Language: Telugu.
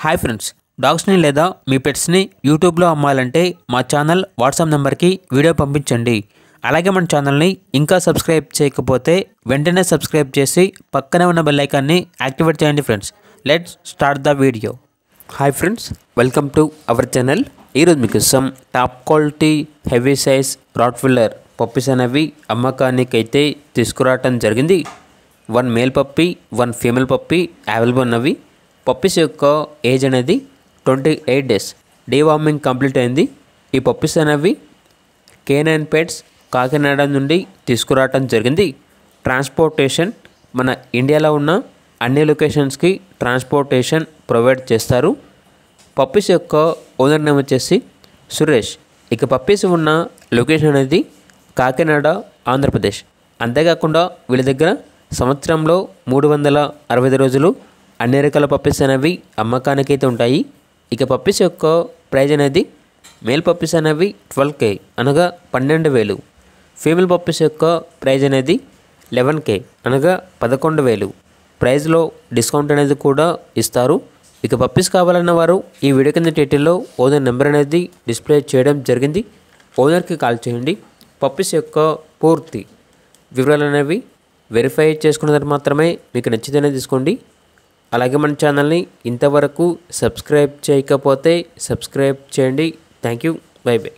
హాయ్ ఫ్రెండ్స్, డాగ్స్ని లేదా మీ పెట్స్ని యూట్యూబ్లో అమ్మాలంటే మా ఛానల్ వాట్సాప్ నెంబర్కి వీడియో పంపించండి. అలాగే మన ఛానల్ని ఇంకా సబ్స్క్రైబ్ చేయకపోతే వెంటనే సబ్స్క్రైబ్ చేసి పక్కనే ఉన్న బెల్ ఐకాన్ని యాక్టివేట్ చేయండి friends. Let's start the video. Hi friends, welcome to our channel. ఈరోజు మీకోసం top quality heavy size Rottweiler puppies అనేవి అమ్మకానికి అయితే తీసుకురావటం జరిగింది. 1 male puppy 1 female puppy available ఉన్నవి. పప్పీస్ యొక్క ఏజ్ అనేది 28 డేస్. డీవార్మింగ్ కంప్లీట్ అయింది. ఈ పప్పీస్ అనేవి K9 పెట్స్ కాకినాడ నుండి తీసుకురావటం జరిగింది. ట్రాన్స్పోర్టేషన్ మన ఇండియాలో ఉన్న అన్ని లొకేషన్స్కి ట్రాన్స్పోర్టేషన్ ప్రొవైడ్ చేస్తారు. పప్పీస్ యొక్క ఓనర్ నేమ్ వచ్చేసి సురేష్. ఇక పప్పీస్ ఉన్న లొకేషన్ అనేది కాకినాడ, ఆంధ్రప్రదేశ్. అంతేకాకుండా వీళ్ళ దగ్గర సంవత్సరంలో 365 రోజులు అన్ని రకాల పప్పీస్ అనేవి అమ్మకానికి అయితే ఉంటాయి. ఇక పప్పీస్ యొక్క ప్రైజ్ అనేది మేల్ పప్పీస్ అనేవి 12K అనగా 12,000. ఫీమేల్ పప్పీస్ యొక్క ప్రైజ్ అనేది 11K అనగా 11,000. ప్రైజ్లో డిస్కౌంట్ అనేది కూడా ఇస్తారు. ఇక పప్పీస్ కావాలన్న వారు ఈ వీడియో కింద టైటిల్లో ఓనర్ నెంబర్ అనేది డిస్ప్లే చేయడం జరిగింది. ఓనర్కి కాల్ చేయండి. పప్పీస్ యొక్క పూర్తి వివరాలు అనేవి వెరిఫై చేసుకున్న తర్వాత మాత్రమే మీకు నచ్చితేనే తీసుకోండి. అలాగే మన ఛానల్ని ఇంతవరకు సబ్స్క్రైబ్ చేయకపోతే సబ్స్క్రైబ్ చేయండి. Thank you. By by.